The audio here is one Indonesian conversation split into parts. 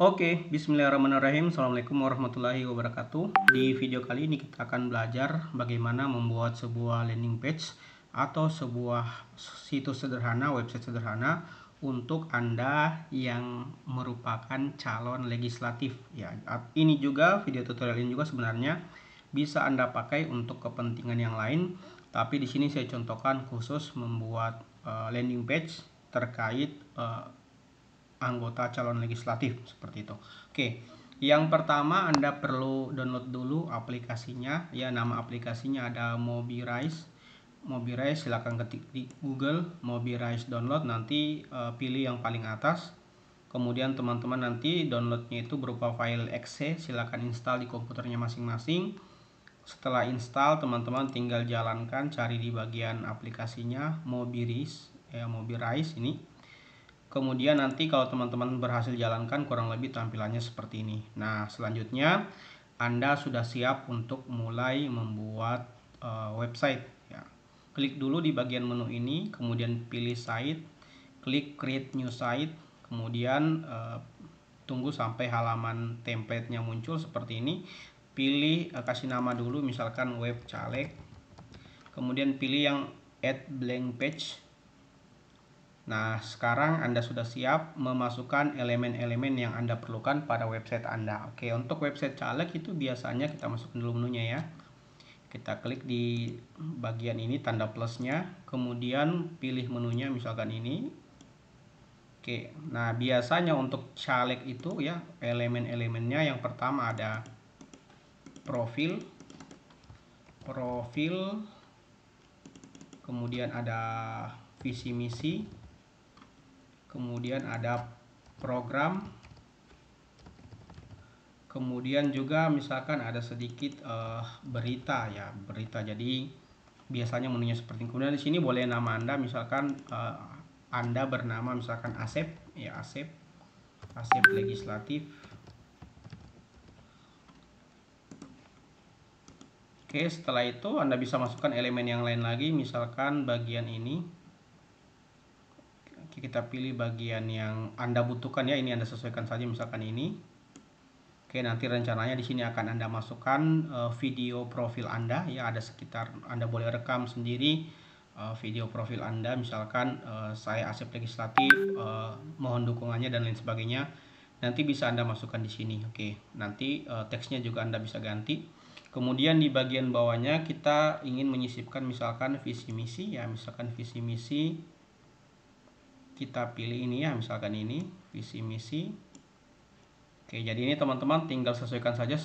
Oke, bismillahirrahmanirrahim. Assalamualaikum warahmatullahi wabarakatuh. Di video kali ini kita akan belajar bagaimana membuat sebuah landing page atau sebuah situs sederhana, website sederhana untuk Anda yang merupakan calon legislatif. Ya, ini juga video tutorial ini juga sebenarnya bisa Anda pakai untuk kepentingan yang lain, tapi di sini saya contohkan khusus membuat landing page terkait anggota calon legislatif seperti itu. Oke, yang pertama Anda perlu download dulu aplikasinya. Ya, nama aplikasinya ada Mobirise. Mobirise silahkan ketik di Google Mobirise download, nanti pilih yang paling atas. Kemudian teman-teman nanti downloadnya itu berupa file exe, silahkan install di komputernya masing-masing. Setelah install, teman-teman tinggal jalankan, cari di bagian aplikasinya Mobirise, ya Mobirise ini. Kemudian nanti kalau teman-teman berhasil jalankan, kurang lebih tampilannya seperti ini. Nah, selanjutnya Anda sudah siap untuk mulai membuat website. Ya. Klik dulu di bagian menu ini, kemudian pilih site, klik create new site, kemudian tunggu sampai halaman template-nya muncul seperti ini. Pilih, kasih nama dulu, misalkan web caleg, kemudian pilih yang add blank page. Nah, sekarang Anda sudah siap memasukkan elemen-elemen yang Anda perlukan pada website Anda. Oke, untuk website caleg itu biasanya kita masukin dulu menunya ya. Kita klik di bagian ini tanda plusnya, kemudian pilih menunya misalkan ini. Oke, nah biasanya untuk caleg itu ya elemen-elemennya yang pertama ada profil, kemudian ada visi misi, kemudian ada program, kemudian juga misalkan ada sedikit berita ya, berita. Jadi biasanya menunya seperti ini. Kemudian di sini boleh nama Anda, misalkan Anda bernama misalkan Asep ya, Asep legislatif. Oke, setelah itu Anda bisa masukkan elemen yang lain lagi, misalkan bagian ini. Kita pilih bagian yang Anda butuhkan ya, ini Anda sesuaikan saja, misalkan ini. Oke, nanti rencananya di sini akan Anda masukkan video profil Anda ya, ada sekitar, Anda boleh rekam sendiri video profil Anda, misalkan saya Asep legislatif, mohon dukungannya dan lain sebagainya. Nanti bisa Anda masukkan di sini. Oke, nanti teksnya juga Anda bisa ganti. Kemudian di bagian bawahnya kita ingin menyisipkan misalkan visi misi ya, misalkan visi misi. Kita pilih ini ya, misalkan ini visi misi. Oke, jadi ini teman-teman tinggal sesuaikan saja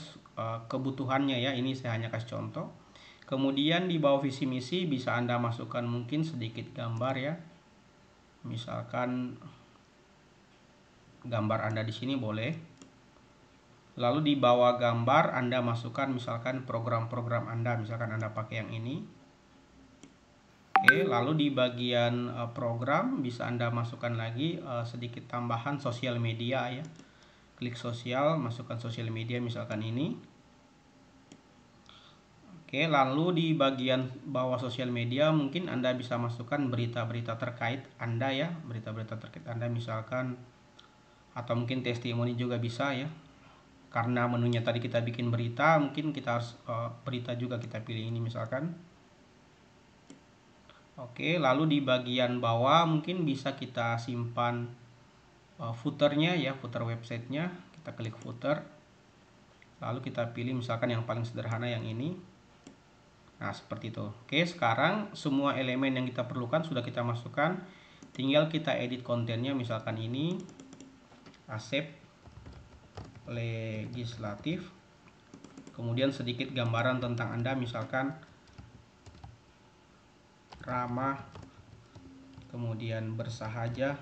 kebutuhannya ya. Ini saya hanya kasih contoh. Kemudian di bawah visi misi bisa Anda masukkan mungkin sedikit gambar ya. Misalkan gambar Anda di sini boleh. Lalu di bawah gambar Anda masukkan misalkan program-program Anda, misalkan Anda pakai yang ini. Oke, lalu di bagian program bisa Anda masukkan lagi sedikit tambahan sosial media ya. Klik sosial, masukkan sosial media misalkan ini. Oke, lalu di bagian bawah sosial media mungkin Anda bisa masukkan berita-berita terkait Anda ya, berita-berita terkait Anda misalkan, atau mungkin testimoni juga bisa ya. Karena menunya tadi kita bikin berita, mungkin kita harus berita juga, kita pilih ini misalkan. Oke, lalu di bagian bawah mungkin bisa kita simpan footernya ya, footer websitenya. Kita klik footer, lalu kita pilih misalkan yang paling sederhana yang ini. Nah, seperti itu. Oke, sekarang semua elemen yang kita perlukan sudah kita masukkan. Tinggal kita edit kontennya, misalkan ini Asep legislatif. Kemudian sedikit gambaran tentang Anda, misalkan ramah, kemudian bersahaja,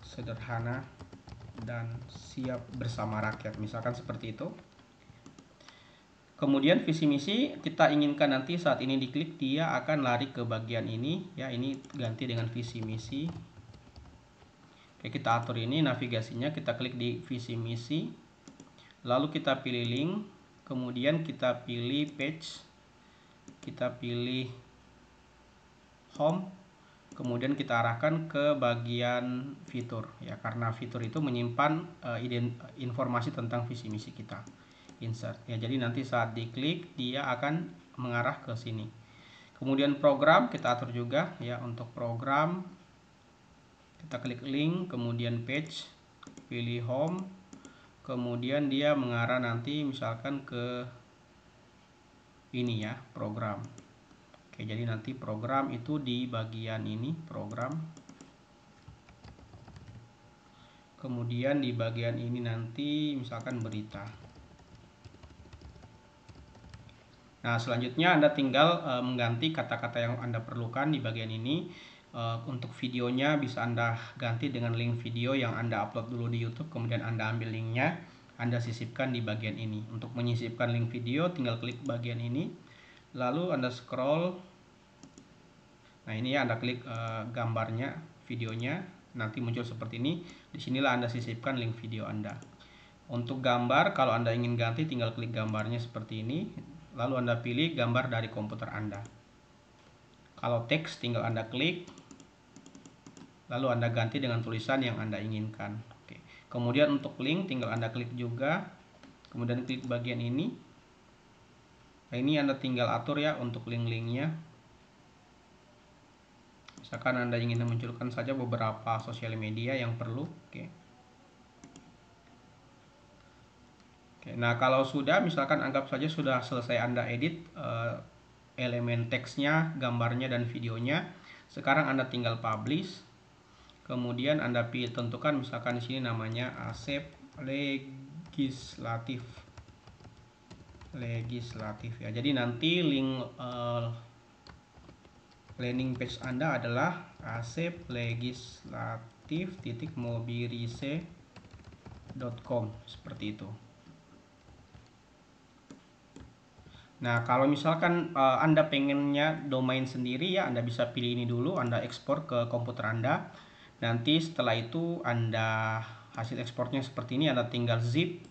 sederhana, dan siap bersama rakyat, misalkan seperti itu. Kemudian visi misi kita inginkan nanti saat ini diklik dia akan lari ke bagian ini ya, ini ganti dengan visi misi. Oke, kita atur ini navigasinya, kita klik di visi misi, lalu kita pilih link, kemudian kita pilih page, kita pilih home, kemudian kita arahkan ke bagian fitur ya, karena fitur itu menyimpan informasi tentang visi misi kita. Insert ya, jadi nanti saat diklik dia akan mengarah ke sini. Kemudian program kita atur juga ya, untuk program kita klik link, kemudian page, pilih home, kemudian dia mengarah nanti misalkan ke ini ya, program. Oke, jadi nanti program itu di bagian ini, program. Kemudian di bagian ini nanti misalkan berita. Nah, selanjutnya Anda tinggal mengganti kata-kata yang Anda perlukan di bagian ini. Untuk videonya bisa Anda ganti dengan link video yang Anda upload dulu di YouTube, kemudian Anda ambil linknya, Anda sisipkan di bagian ini. Untuk menyisipkan link video tinggal klik bagian ini, lalu Anda scroll. Nah, ini ya, Anda klik gambarnya, videonya, nanti muncul seperti ini. Disinilah Anda sisipkan link video Anda. Untuk gambar, kalau Anda ingin ganti tinggal klik gambarnya seperti ini, lalu Anda pilih gambar dari komputer Anda. Kalau teks tinggal Anda klik, lalu Anda ganti dengan tulisan yang Anda inginkan. Oke. Kemudian untuk link tinggal Anda klik juga, kemudian klik bagian ini. Nah, ini Anda tinggal atur ya untuk link-linknya. Misalkan Anda ingin memunculkan saja beberapa sosial media yang perlu. Oke. Nah, kalau sudah, misalkan anggap saja sudah selesai Anda edit elemen teksnya, gambarnya, dan videonya. Sekarang Anda tinggal publish. Kemudian Anda tentukan misalkan di sini namanya Asep Legislatif ya. Jadi nanti link landing page Anda adalah aseplegislatif.mobirise.com seperti itu. Nah, kalau misalkan Anda pengennya domain sendiri ya, Anda bisa pilih ini dulu, Anda ekspor ke komputer Anda. Nanti setelah itu Anda hasil ekspornya seperti ini, Anda tinggal zip,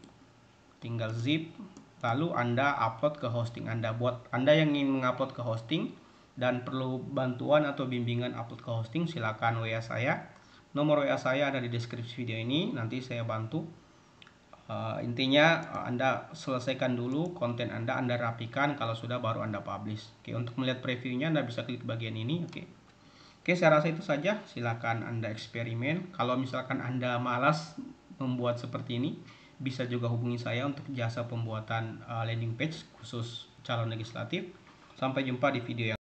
lalu Anda upload ke hosting Anda. Buat Anda yang ingin mengupload ke hosting dan perlu bantuan atau bimbingan upload ke hosting, silakan WA saya. Nomor WA saya ada di deskripsi video ini, nanti saya bantu. Intinya Anda selesaikan dulu konten Anda rapikan, kalau sudah baru Anda publish. Oke, untuk melihat previewnya Anda bisa klik bagian ini. Oke, saya rasa itu saja. Silakan Anda eksperimen. Kalau misalkan Anda malas membuat seperti ini, bisa juga hubungi saya untuk jasa pembuatan landing page khusus calon legislatif. Sampai jumpa di video yang